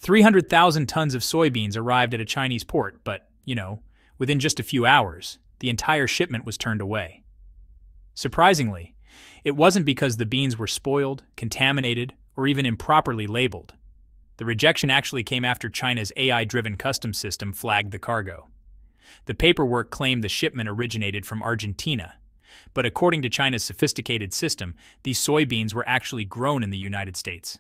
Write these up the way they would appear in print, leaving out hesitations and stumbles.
300,000 tons of soybeans arrived at a Chinese port, but, within just a few hours, the entire shipment was turned away. Surprisingly, it wasn't because the beans were spoiled, contaminated, or even improperly labeled. The rejection actually came after China's AI-driven customs system flagged the cargo. The paperwork claimed the shipment originated from Argentina, but according to China's sophisticated system, these soybeans were actually grown in the United States.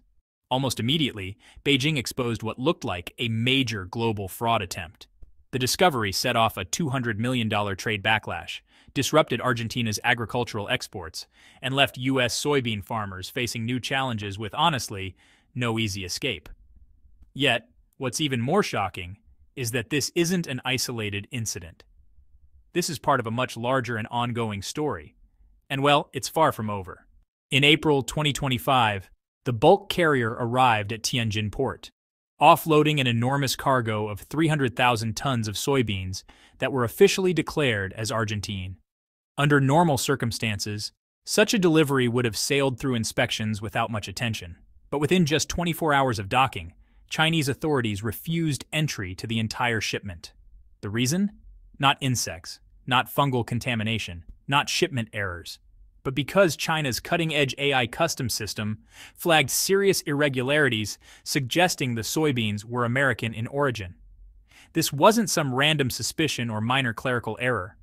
Almost immediately, Beijing exposed what looked like a major global fraud attempt. The discovery set off a $200 million trade backlash, disrupted Argentina's agricultural exports, and left U.S. soybean farmers facing new challenges with, honestly, no easy escape. Yet, what's even more shocking is that this isn't an isolated incident. This is part of a much larger and ongoing story. And well, it's far from over. In April 2025, the bulk carrier arrived at Tianjin port, offloading an enormous cargo of 300,000 tons of soybeans that were officially declared as Argentine. Under normal circumstances, such a delivery would have sailed through inspections without much attention. But within just 24 hours of docking, Chinese authorities refused entry to the entire shipment. The reason? Not insects, not fungal contamination, not shipment errors, but because China's cutting-edge AI customs system flagged serious irregularities suggesting the soybeans were American in origin. This wasn't some random suspicion or minor clerical error.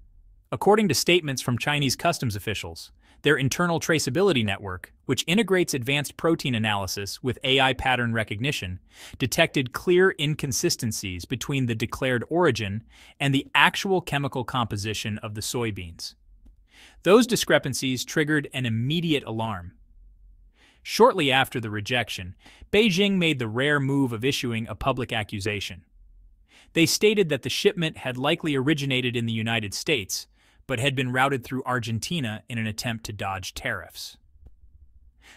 According to statements from Chinese customs officials, their internal traceability network, which integrates advanced protein analysis with AI pattern recognition, detected clear inconsistencies between the declared origin and the actual chemical composition of the soybeans. Those discrepancies triggered an immediate alarm. Shortly after the rejection, Beijing made the rare move of issuing a public accusation. They stated that the shipment had likely originated in the United States, but had been routed through Argentina in an attempt to dodge tariffs.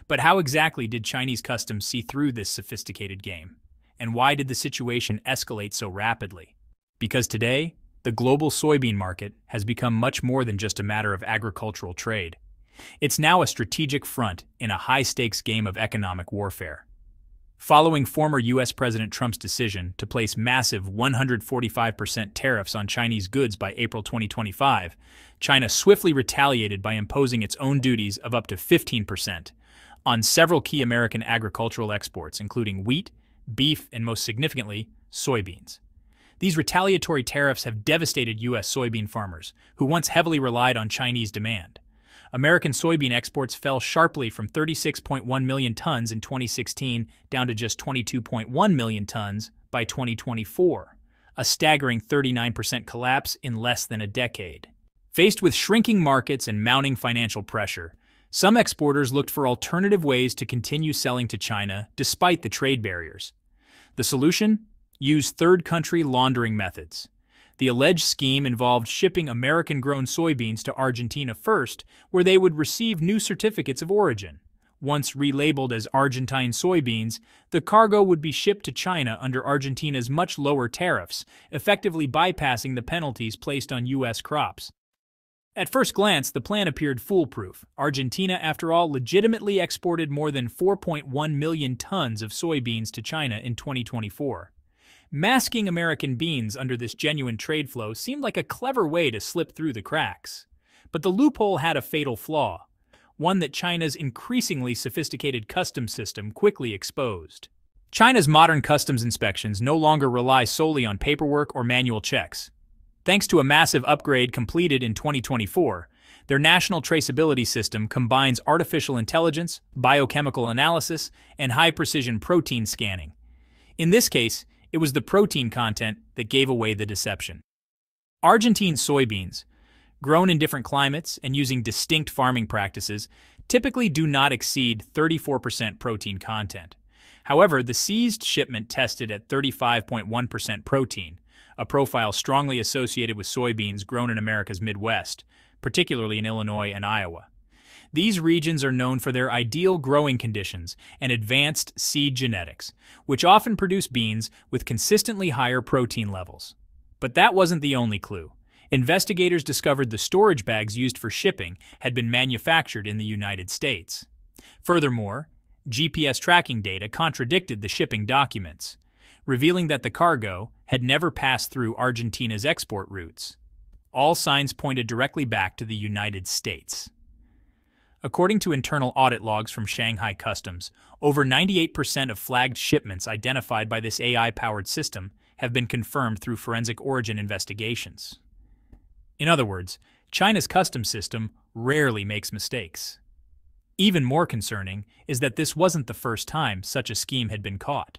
But how exactly did Chinese customs see through this sophisticated game? And why did the situation escalate so rapidly? Because today, the global soybean market has become much more than just a matter of agricultural trade. It's now a strategic front in a high-stakes game of economic warfare. Following former U.S. President Trump's decision to place massive 145% tariffs on Chinese goods by April 2025, China swiftly retaliated by imposing its own duties of up to 15% on several key American agricultural exports, including wheat, beef, and most significantly, soybeans. These retaliatory tariffs have devastated U.S. soybean farmers, who once heavily relied on Chinese demand. American soybean exports fell sharply from 36.1 million tons in 2016 down to just 22.1 million tons by 2024, a staggering 39% collapse in less than a decade. Faced with shrinking markets and mounting financial pressure, some exporters looked for alternative ways to continue selling to China despite the trade barriers. The solution? Use third-country laundering methods. The alleged scheme involved shipping American-grown soybeans to Argentina first, where they would receive new certificates of origin. Once relabeled as Argentine soybeans, the cargo would be shipped to China under Argentina's much lower tariffs, effectively bypassing the penalties placed on U.S. crops. At first glance, the plan appeared foolproof. Argentina, after all, legitimately exported more than 4.1 million tons of soybeans to China in 2024. Masking American beans under this genuine trade flow seemed like a clever way to slip through the cracks. But the loophole had a fatal flaw, one that China's increasingly sophisticated customs system quickly exposed. China's modern customs inspections no longer rely solely on paperwork or manual checks. Thanks to a massive upgrade completed in 2024, their national traceability system combines artificial intelligence, biochemical analysis, and high-precision protein scanning. In this case, it was the protein content that gave away the deception. Argentine soybeans, grown in different climates and using distinct farming practices, typically do not exceed 34% protein content. However, the seized shipment tested at 35.1% protein, a profile strongly associated with soybeans grown in America's Midwest, particularly in Illinois and Iowa. These regions are known for their ideal growing conditions and advanced seed genetics, which often produce beans with consistently higher protein levels. But that wasn't the only clue. Investigators discovered the storage bags used for shipping had been manufactured in the United States. Furthermore, GPS tracking data contradicted the shipping documents. revealing that the cargo had never passed through Argentina's export routes. All signs pointed directly back to the United States. According to internal audit logs from Shanghai Customs, over 98% of flagged shipments identified by this AI-powered system have been confirmed through forensic origin investigations. In other words, China's customs system rarely makes mistakes. Even more concerning is that this wasn't the first time such a scheme had been caught.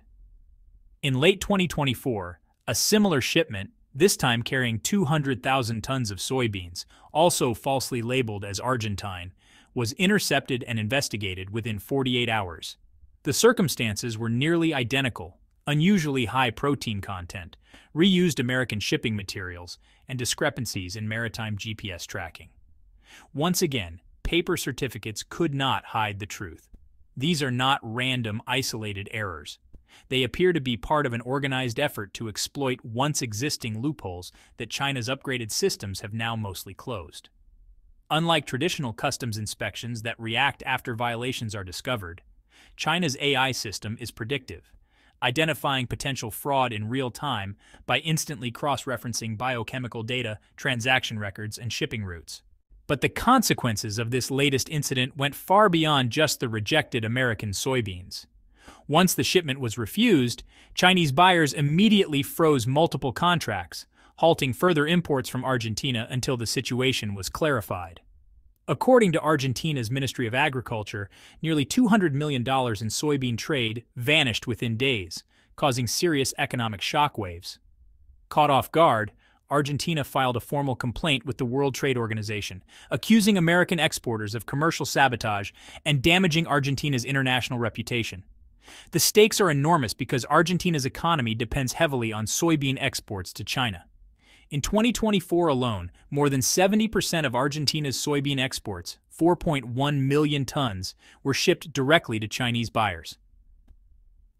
In late 2024, a similar shipment, this time carrying 200,000 tons of soybeans, also falsely labeled as Argentine, was intercepted and investigated within 48 hours. The circumstances were nearly identical: unusually high protein content, reused American shipping materials, and discrepancies in maritime GPS tracking. Once again, paper certificates could not hide the truth. These are not random, isolated errors. They appear to be part of an organized effort to exploit once existing loopholes that China's upgraded systems have now mostly closed. Unlike traditional customs inspections that react after violations are discovered, China's AI system is predictive, identifying potential fraud in real time by instantly cross-referencing biochemical data, transaction records, and shipping routes. But the consequences of this latest incident went far beyond just the rejected American soybeans. Once the shipment was refused, Chinese buyers immediately froze multiple contracts, halting further imports from Argentina until the situation was clarified. According to Argentina's Ministry of Agriculture, nearly $200 million in soybean trade vanished within days, causing serious economic shockwaves. Caught off guard, Argentina filed a formal complaint with the World Trade Organization, accusing American exporters of commercial sabotage and damaging Argentina's international reputation. The stakes are enormous because Argentina's economy depends heavily on soybean exports to China. In 2024 alone, more than 70% of Argentina's soybean exports, 4.1 million tons, were shipped directly to Chinese buyers.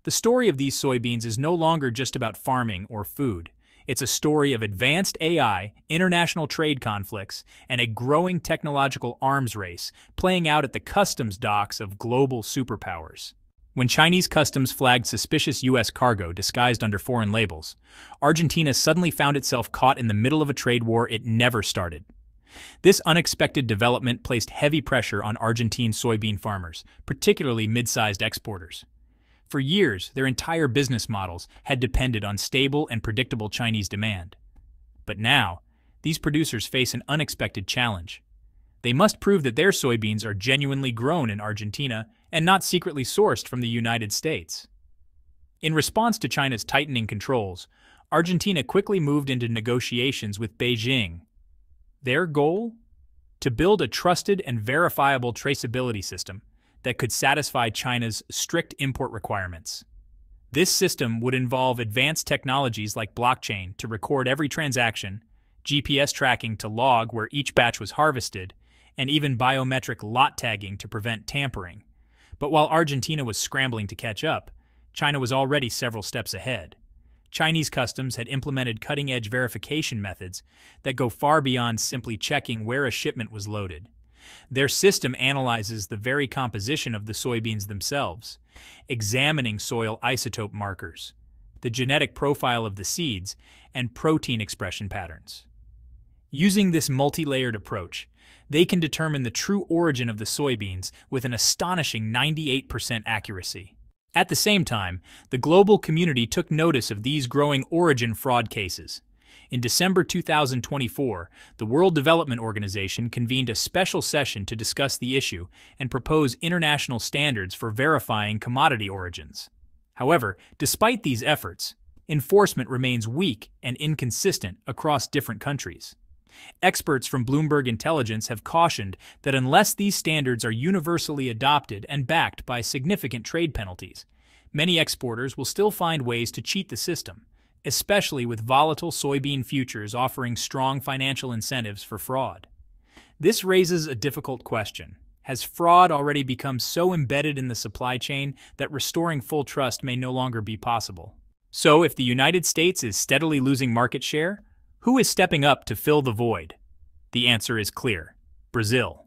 The story of these soybeans is no longer just about farming or food. It's a story of advanced AI, international trade conflicts, and a growing technological arms race playing out at the customs docks of global superpowers. When Chinese customs flagged suspicious U.S. cargo disguised under foreign labels, Argentina suddenly found itself caught in the middle of a trade war it never started. This unexpected development placed heavy pressure on Argentine soybean farmers, particularly mid-sized exporters. For years, their entire business models had depended on stable and predictable Chinese demand. But now, these producers face an unexpected challenge. They must prove that their soybeans are genuinely grown in Argentina and not secretly sourced from the United States. In response to China's tightening controls, Argentina quickly moved into negotiations with Beijing. Their goal? To build a trusted and verifiable traceability system that could satisfy China's strict import requirements. This system would involve advanced technologies like blockchain to record every transaction, GPS tracking to log where each batch was harvested, and even biometric lot tagging to prevent tampering. But while Argentina was scrambling to catch up, China was already several steps ahead. Chinese customs had implemented cutting-edge verification methods that go far beyond simply checking where a shipment was loaded. Their system analyzes the very composition of the soybeans themselves, examining soil isotope markers, the genetic profile of the seeds, and protein expression patterns. Using this multi-layered approach, they can determine the true origin of the soybeans with an astonishing 98% accuracy. At the same time, the global community took notice of these growing origin fraud cases. In December 2024, the World Development Organization convened a special session to discuss the issue and propose international standards for verifying commodity origins. However, despite these efforts, enforcement remains weak and inconsistent across different countries. Experts from Bloomberg Intelligence have cautioned that unless these standards are universally adopted and backed by significant trade penalties, many exporters will still find ways to cheat the system, especially with volatile soybean futures offering strong financial incentives for fraud. This raises a difficult question. Has fraud already become so embedded in the supply chain that restoring full trust may no longer be possible? So, if the United States is steadily losing market share, who is stepping up to fill the void? The answer is clear: Brazil.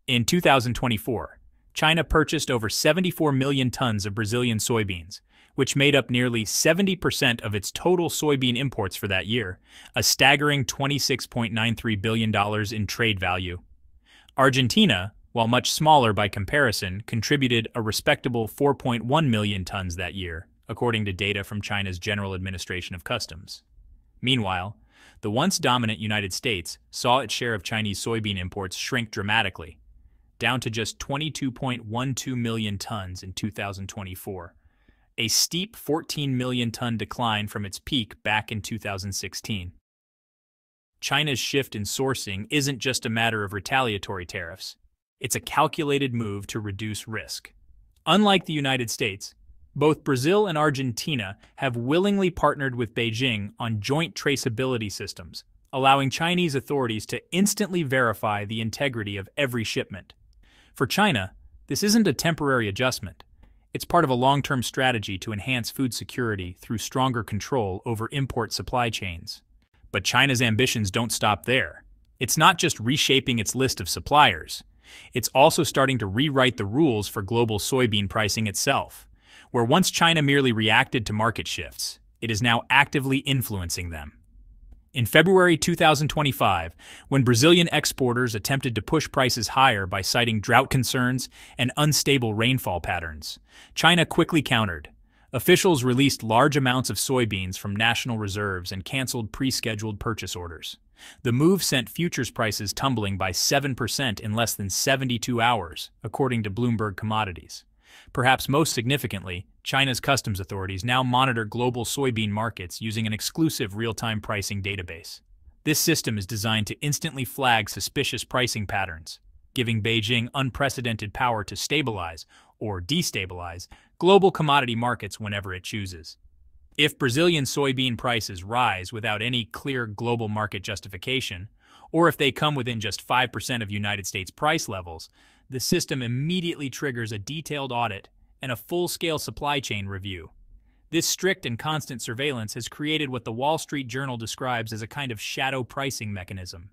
In 2024, China purchased over 74 million tons of Brazilian soybeans, which made up nearly 70% of its total soybean imports for that year, a staggering $26.93 billion in trade value. Argentina, while much smaller by comparison, contributed a respectable 4.1 million tons that year, according to data from China's General Administration of Customs. Meanwhile, the once dominant United States saw its share of Chinese soybean imports shrink dramatically, down to just 22.12 million tons in 2024, a steep 14 million ton decline from its peak back in 2016. China's shift in sourcing isn't just a matter of retaliatory tariffs. It's a calculated move to reduce risk. Unlike the United States, both Brazil and Argentina have willingly partnered with Beijing on joint traceability systems, allowing Chinese authorities to instantly verify the integrity of every shipment. For China, this isn't a temporary adjustment. It's part of a long-term strategy to enhance food security through stronger control over import supply chains. But China's ambitions don't stop there. It's not just reshaping its list of suppliers. It's also starting to rewrite the rules for global soybean pricing itself. Where once China merely reacted to market shifts, it is now actively influencing them. In February 2025, when Brazilian exporters attempted to push prices higher by citing drought concerns and unstable rainfall patterns, China quickly countered. Officials released large amounts of soybeans from national reserves and canceled pre-scheduled purchase orders. The move sent futures prices tumbling by 7% in less than 72 hours, according to Bloomberg Commodities. Perhaps most significantly, China's customs authorities now monitor global soybean markets using an exclusive real-time pricing database. This system is designed to instantly flag suspicious pricing patterns, giving Beijing unprecedented power to stabilize or destabilize global commodity markets whenever it chooses. If Brazilian soybean prices rise without any clear global market justification, or if they come within just 5% of United States price levels, the system immediately triggers a detailed audit and a full-scale supply chain review. This strict and constant surveillance has created what the Wall Street Journal describes as a kind of shadow pricing mechanism.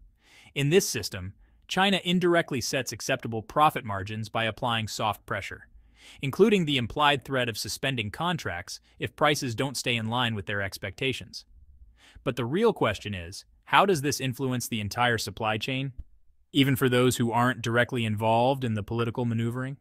In this system, China indirectly sets acceptable profit margins by applying soft pressure, including the implied threat of suspending contracts if prices don't stay in line with their expectations. But the real question is, how does this influence the entire supply chain? Even for those who aren't directly involved in the political maneuvering?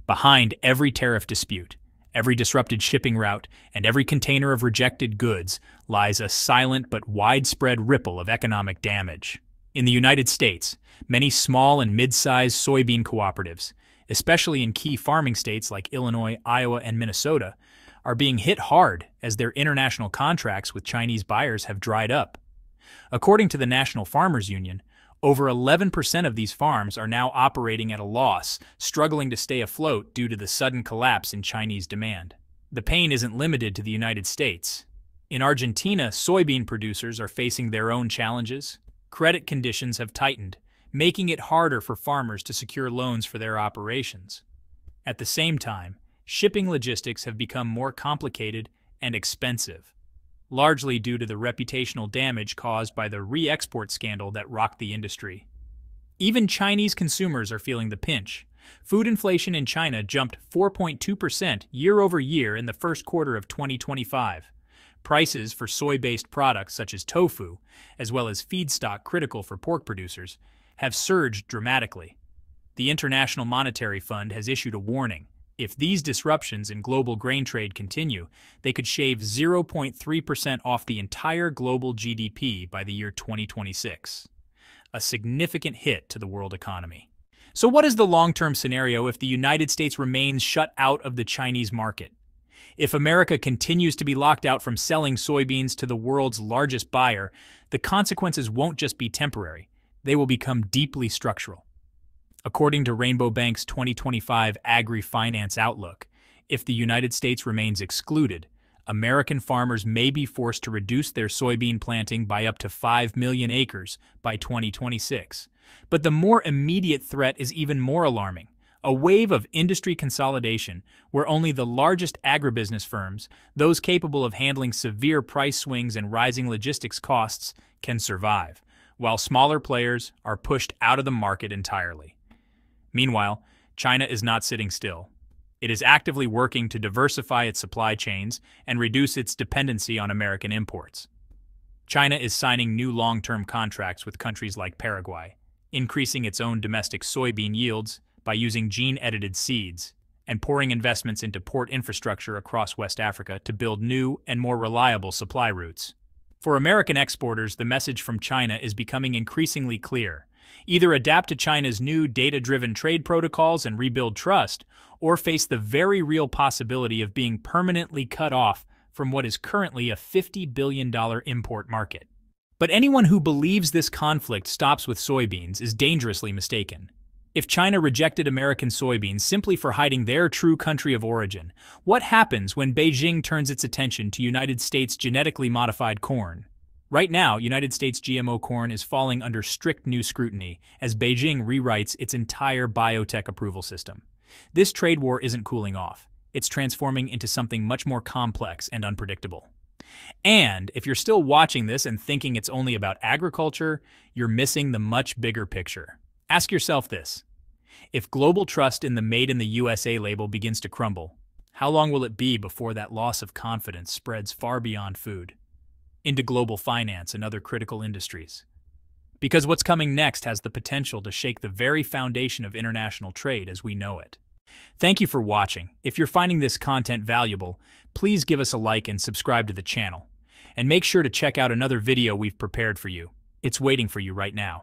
Behind every tariff dispute, every disrupted shipping route, and every container of rejected goods lies a silent but widespread ripple of economic damage. In the United States, many small and mid-sized soybean cooperatives, especially in key farming states like Illinois, Iowa, and Minnesota, are being hit hard as their international contracts with Chinese buyers have dried up. According to the National Farmers Union, over 11% of these farms are now operating at a loss, struggling to stay afloat due to the sudden collapse in Chinese demand. The pain isn't limited to the United States. In Argentina, soybean producers are facing their own challenges. Credit conditions have tightened, making it harder for farmers to secure loans for their operations. At the same time, shipping logistics have become more complicated and expensive, largely due to the reputational damage caused by the re-export scandal that rocked the industry. Even Chinese consumers are feeling the pinch. Food inflation in China jumped 4.2% year over year in the first quarter of 2025. Prices for soy-based products such as tofu, as well as feedstock critical for pork producers, have surged dramatically. The International Monetary Fund has issued a warning. If these disruptions in global grain trade continue, they could shave 0.3% off the entire global GDP by the year 2026. A significant hit to the world economy. So what is the long-term scenario if the United States remains shut out of the Chinese market? If America continues to be locked out from selling soybeans to the world's largest buyer, the consequences won't just be temporary. They will become deeply structural. According to Rainbow Bank's 2025 Agri-Finance Outlook, if the United States remains excluded, American farmers may be forced to reduce their soybean planting by up to 5 million acres by 2026. But the more immediate threat is even more alarming. A wave of industry consolidation where only the largest agribusiness firms, those capable of handling severe price swings and rising logistics costs, can survive, while smaller players are pushed out of the market entirely. Meanwhile, China is not sitting still. It is actively working to diversify its supply chains and reduce its dependency on American imports. China is signing new long-term contracts with countries like Paraguay, increasing its own domestic soybean yields by using gene-edited seeds, and pouring investments into port infrastructure across West Africa to build new and more reliable supply routes. For American exporters, the message from China is becoming increasingly clear. Either adapt to China's new data-driven trade protocols and rebuild trust, or face the very real possibility of being permanently cut off from what is currently a $50 billion import market. But anyone who believes this conflict stops with soybeans is dangerously mistaken. If China rejected American soybeans simply for hiding their true country of origin, what happens when Beijing turns its attention to United States genetically modified corn? Right now, United States GMO corn is falling under strict new scrutiny as Beijing rewrites its entire biotech approval system. This trade war isn't cooling off. It's transforming into something much more complex and unpredictable. And if you're still watching this and thinking it's only about agriculture, you're missing the much bigger picture. Ask yourself this: if global trust in the Made in the USA label begins to crumble, how long will it be before that loss of confidence spreads far beyond food, into global finance and other critical industries? Because what's coming next has the potential to shake the very foundation of international trade as we know it. Thank you for watching. If you're finding this content valuable, please give us a like and subscribe to the channel. And make sure to check out another video we've prepared for you. It's waiting for you right now.